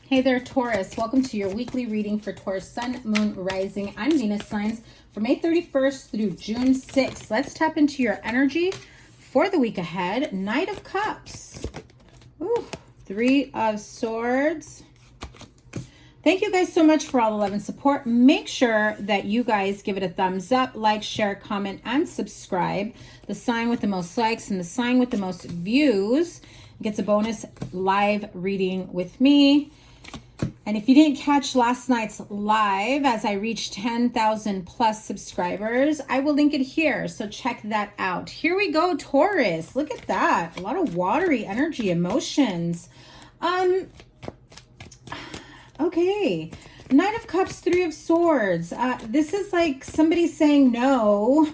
Hey there, Taurus. Welcome to your weekly reading for Taurus Sun, Moon, Rising, and Venus signs for May 31st through June 6th. Let's tap into your energy for the week ahead. Knight of Cups. Ooh, Three of Swords. Thank you guys so much for all the love and support. Make sure that you guys give it a thumbs up, like, share, comment, and subscribe. The sign with the most likes and the sign with the most views gets a bonus live reading with me. And if you didn't catch last night's live, as I reached 10,000 plus subscribers, I will link it here. So check that out. Here we go, Taurus. Look at that. A lot of watery energy, emotions. Okay. Knight of Cups, Three of Swords. This is like somebody saying no.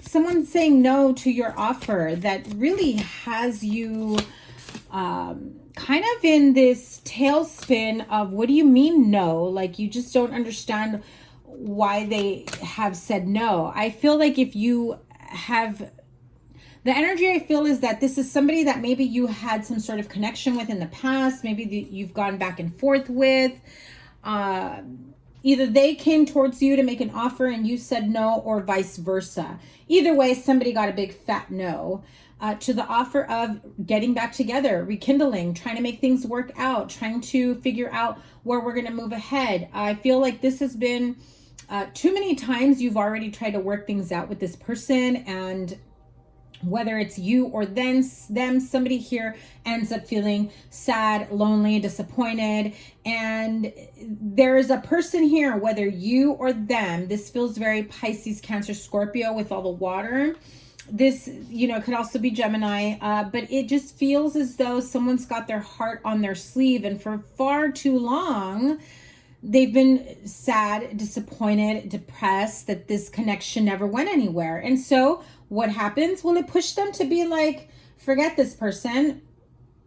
Someone saying no to your offer that really has you kind of in this tailspin of what do you mean no? Like you just don't understand why they have said no. I feel like if you have the energy, I feel is that this is somebody that maybe you had some sort of connection with in the past. Maybe you've gone back and forth with. Either they came towards you to make an offer and you said no, or vice versa. Either way, somebody got a big fat no to the offer of getting back together, rekindling, trying to make things work out, trying to figure out where we're going to move ahead. I feel like this has been too many times you've already tried to work things out with this person, and whether it's you or them, somebody here ends up feeling sad, lonely, disappointed. And there is a person here, whether you or them, this feels very Pisces, Cancer, Scorpio with all the water. This, could also be Gemini, but it just feels as though someone's got their heart on their sleeve. And for far too long, they've been sad, disappointed, depressed that this connection never went anywhere. And so what happens? Well, it pushed them to be like, forget this person.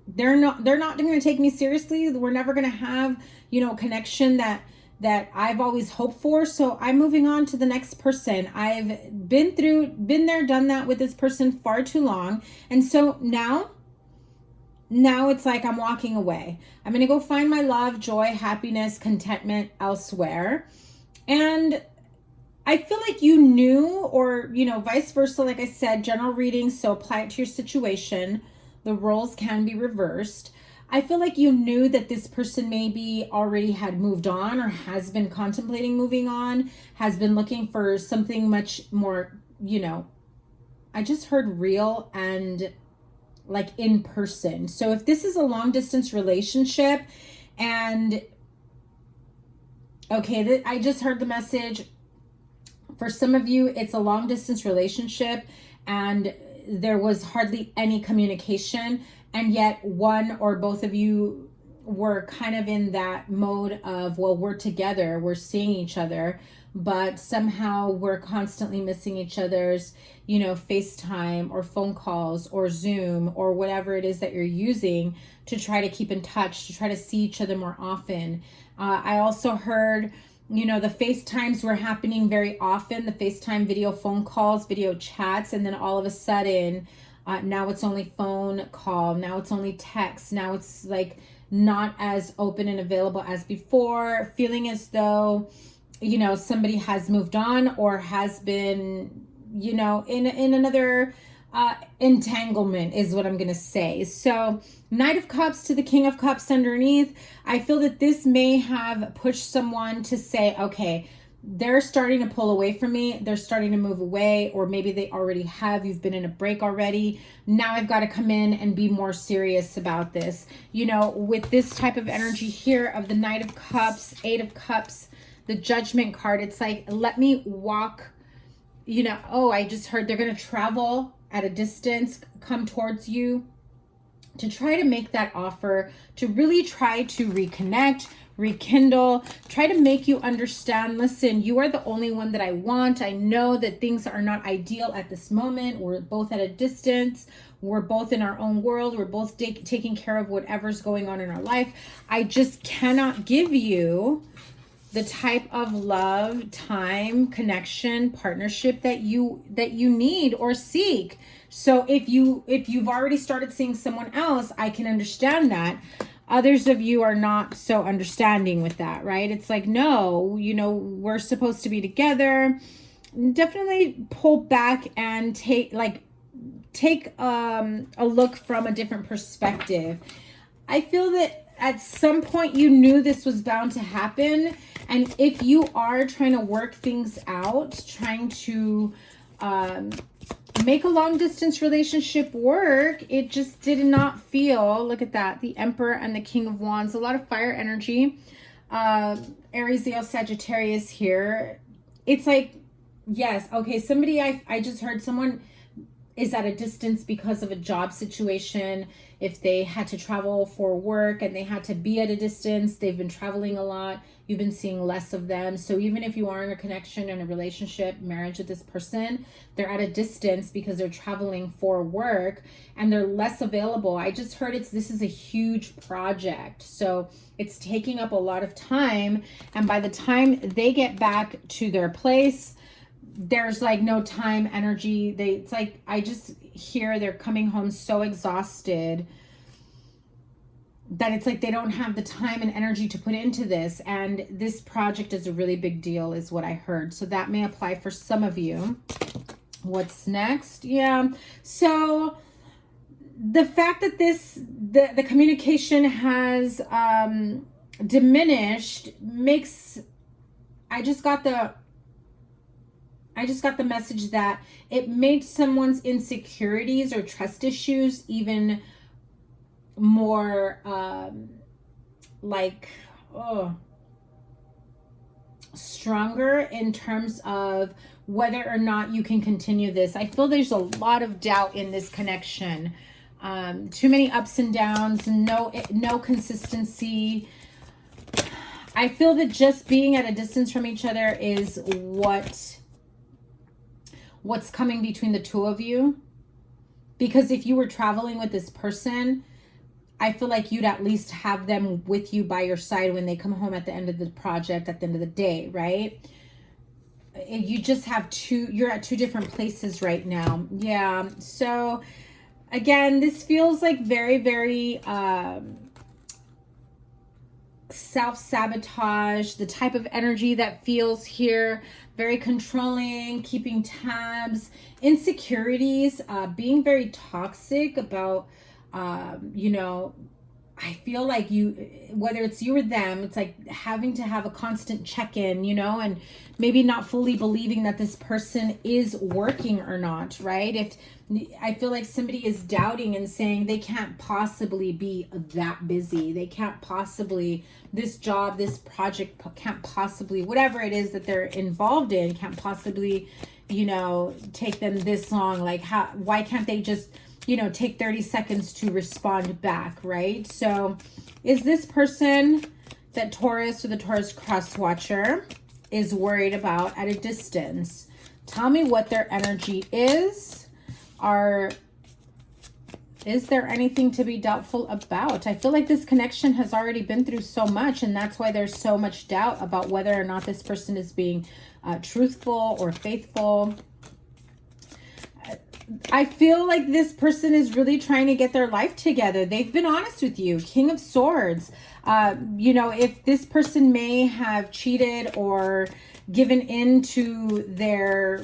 They're not going to take me seriously. We're never going to have, a connection that I've always hoped for. So I'm moving on to the next person. I've been there, done that with this person far too long. And so now it's like I'm walking away. I'm going to go find my love, joy, happiness, contentment elsewhere. And I feel like you knew, or, vice versa. Like I said, general reading, so apply it to your situation. The roles can be reversed. I feel like you knew that this person maybe already had moved on or has been contemplating moving on, has been looking for something much more, I just heard real and like in person. So if this is a long distance relationship and okay, I just heard the message. For some of you, it's a long distance relationship and there was hardly any communication, and yet one or both of you were kind of in that mode of, well, we're together, we're seeing each other, but somehow we're constantly missing each other's, FaceTime or phone calls or Zoom or whatever it is that you're using to try to keep in touch, to try to see each other more often. I also heard, the FaceTimes were happening very often, the FaceTime video phone calls, video chats, and then all of a sudden, now it's only phone call, now it's only text, now it's like not as open and available as before, feeling as though, somebody has moved on or has been, in another entanglement is what I'm going to say. So Knight of Cups to the King of Cups underneath. I feel that this may have pushed someone to say, okay, they're starting to pull away from me. They're starting to move away, or maybe they already have. You've been in a break already. Now I've got to come in and be more serious about this. With this type of energy here of the Knight of Cups, Eight of Cups, the Judgment card, it's like, let me walk, I just heard they're going to travel at a distance, come towards you to try to make that offer, to really try to reconnect, rekindle, try to make you understand, listen, you are the only one that I want. I know that things are not ideal at this moment. We're both at a distance. We're both in our own world. We're both taking care of whatever's going on in our life. I just cannot give you the type of love, time, connection, partnership that you need or seek. So if you've already started seeing someone else, I can understand that. Others of you are not so understanding with that, right? It's like, no, you know, we're supposed to be together. Definitely pull back and take a look from a different perspective. I feel that at some point you knew this was bound to happen. And if you are trying to work things out, trying to make a long distance relationship work, it just did not feel, look at that, the Emperor and the King of Wands, a lot of fire energy. Aries, Leo, Sagittarius here. It's like, yes, okay, somebody, I just heard someone is at a distance because of a job situation. If they had to travel for work and they had to be at a distance, they've been traveling a lot, you've been seeing less of them. So even if you are in a connection, in a relationship, marriage with this person, they're at a distance because they're traveling for work and they're less available. I just heard this is a huge project. So it's taking up a lot of time. And by the time they get back to their place, there's like no time, energy. It's like, I just hear they're coming home so exhausted that it's like they don't have the time and energy to put into this. And this project is a really big deal is what I heard. So that may apply for some of you. What's next? Yeah. So the fact that the communication has diminished makes, I just got the message that it made someone's insecurities or trust issues even more stronger in terms of whether or not you can continue this. I feel there's a lot of doubt in this connection. Too many ups and downs, no consistency. I feel that just being at a distance from each other is what's coming between the two of you. Because if you were traveling with this person, I feel like you'd at least have them with you by your side when they come home at the end of the project, at the end of the day, right? You just have you're at two different places right now. Yeah. So again, this feels like very, very self-sabotage, the type of energy that feels here, very controlling, keeping tabs, insecurities, being very toxic about, I feel like whether it's you or them, it's like having to have a constant check-in, and maybe not fully believing that this person is working or not, right? If I feel like somebody is doubting and saying they can't possibly be that busy. They can't possibly, this job, this project can't possibly, whatever it is that they're involved in, can't possibly, take them this long. Like, why can't they just, take 30 seconds to respond back, right? So is this person that Taurus or the Taurus cross watcher is worried about at a distance? Tell me what their energy is. Is there anything to be doubtful about? I feel like this connection has already been through so much, and that's why there's so much doubt about whether or not this person is being truthful or faithful. I feel like this person is really trying to get their life together. They've been honest with you. King of Swords. If this person may have cheated or given in to their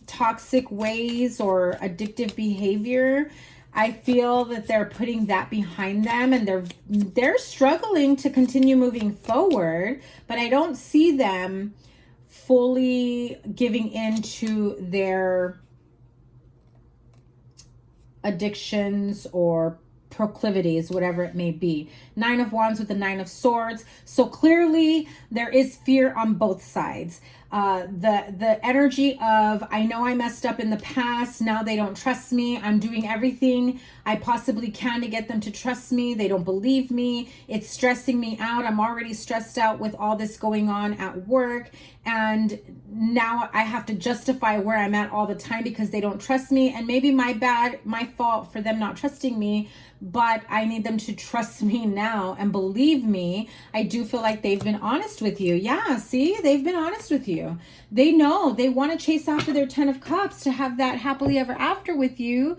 toxic ways or addictive behavior, I feel that they're putting that behind them and they're struggling to continue moving forward, but I don't see them fully giving in to their addictions or proclivities, whatever it may be. Nine of Wands with the Nine of Swords. So clearly there is fear on both sides. The energy of, I know I messed up in the past. Now they don't trust me. I'm doing everything I possibly can to get them to trust me. They don't believe me. It's stressing me out. I'm already stressed out with all this going on at work. And now I have to justify where I'm at all the time because they don't trust me. And maybe my fault for them not trusting me, but I need them to trust me now and believe me. I do feel like they've been honest with you. Yeah, see, they've been honest with you. They know they want to chase after their 10 of Cups to have that happily ever after with you.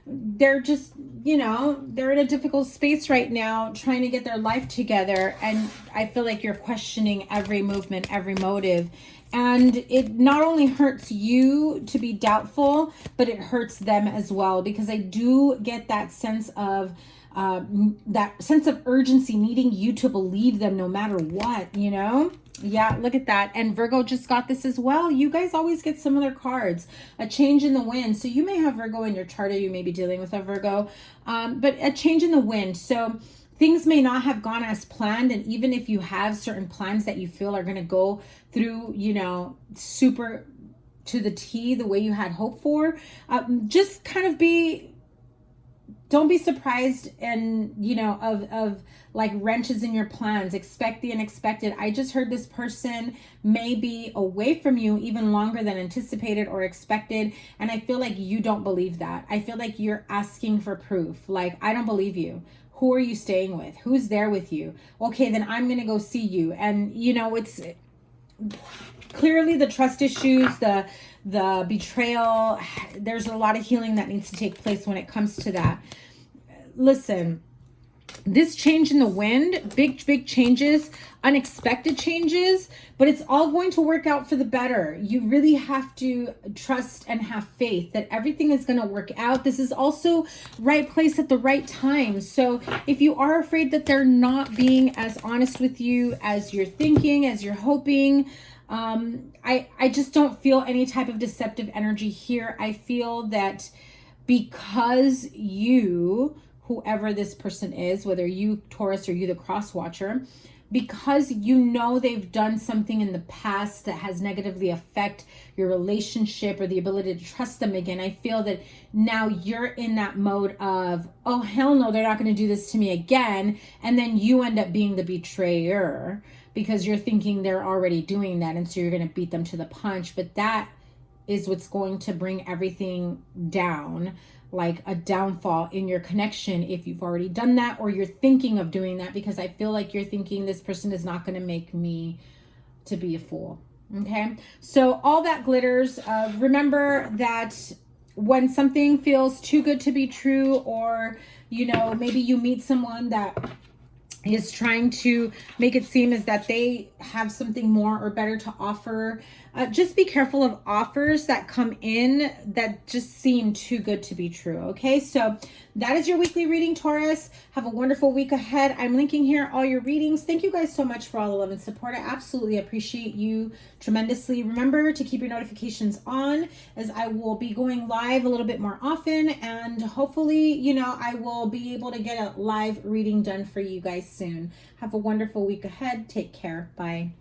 they're just, you know, they're in a difficult space right now trying to get their life together. And I feel like you're questioning every movement, every motive. And it not only hurts you to be doubtful, but it hurts them as well, because I do get that sense of urgency, needing you to believe them no matter what, you know? Yeah, look at that. And Virgo just got this as well. You guys always get similar cards. A change in the wind. So you may have Virgo in your chart, or you may be dealing with a Virgo, but a change in the wind. So things may not have gone as planned. And even if you have certain plans that you feel are going to go through, you know, super to the T, the way you had hoped for, just kind of don't be surprised and, you know, of like wrenches in your plans. Expect the unexpected. I just heard this person may be away from you even longer than anticipated or expected. And I feel like you don't believe that. I feel like you're asking for proof. Like, I don't believe you. Who are you staying with? Who's there with you? Okay, then I'm going to go see you. And, you know, it's clearly the trust issues, the betrayal. There's a lot of healing that needs to take place when it comes to that. Listen, this change in the wind, big changes, unexpected changes, but it's all going to work out for the better. You really have to trust and have faith that everything is going to work out. This is also right place at the right time. So if you are afraid that they're not being as honest with you as you're thinking, as you're hoping, I just don't feel any type of deceptive energy here. I feel that because you, whoever this person is, whether you Taurus or you the cross watcher, because you know they've done something in the past that has negatively affect your relationship or the ability to trust them again, I feel that now you're in that mode of, oh, hell no, they're not going to do this to me again. And then you end up being the betrayer because you're thinking they're already doing that. And so you're going to beat them to the punch. But that is what's going to bring everything down, like a downfall in your connection if you've already done that or you're thinking of doing that, because I feel like you're thinking this person is not going to make me to be a fool. Okay, so all that glitters. Remember that when something feels too good to be true, or, you know, maybe you meet someone that is trying to make it seem as that they have something more or better to offer, just be careful of offers that come in that just seem too good to be true. Okay, so that is your weekly reading, Taurus. Have a wonderful week ahead. I'm linking here all your readings. Thank you guys so much for all the love and support. I absolutely appreciate you tremendously. Remember to keep your notifications on, as I will be going live a little bit more often, and hopefully, you know, I will be able to get a live reading done for you guys soon. Have a wonderful week ahead. Take care. Bye.